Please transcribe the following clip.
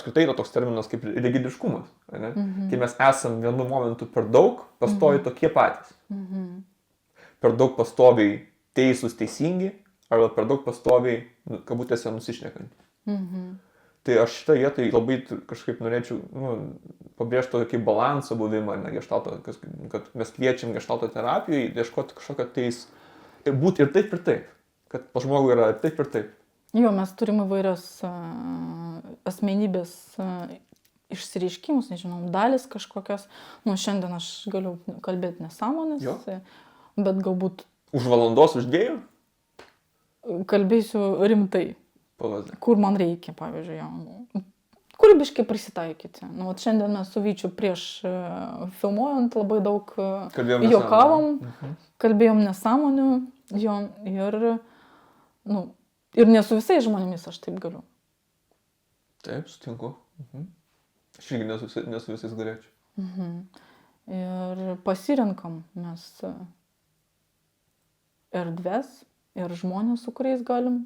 apskritai yra toks terminas kaip rigidiškumas. Ne? Kai mes esam vienu momentu per daug pastoviai tokie patys. Per daug pastoviai teisūs teisingi, arba per daug pastoviai, kabutėse, nusišnekant. Tai aš šitą vietą labai kažkaip norėčiau pabrėžti tokį balansą buvimą, geštalto, kad mes kviečiam geštalto terapijoje ieškoti kažkokio būti ir taip, kad pas žmogų yra ir taip. Jo, mes turim įvairios asmenybės išsireiškimus, nežinau, dalis kažkokios. Šiandien aš galiu kalbėti nesąmonės, bet galbūt... Už valandos, už 2? Kalbėsiu rimtai. Pavadė. Kur man reikia, pavyzdžiui, kūrybiškai prisitaikyti. Šiandien mes su Vyčiu prieš filmuojant labai daug juokavom, kalbėjom nesąmonių, ir ne su visais žmonėmis aš taip galiu. Taip, sutinku. Aš irgi ne su visais galėčiau. Ir pasirenkam mes erdves ir žmonės, su kuriais galim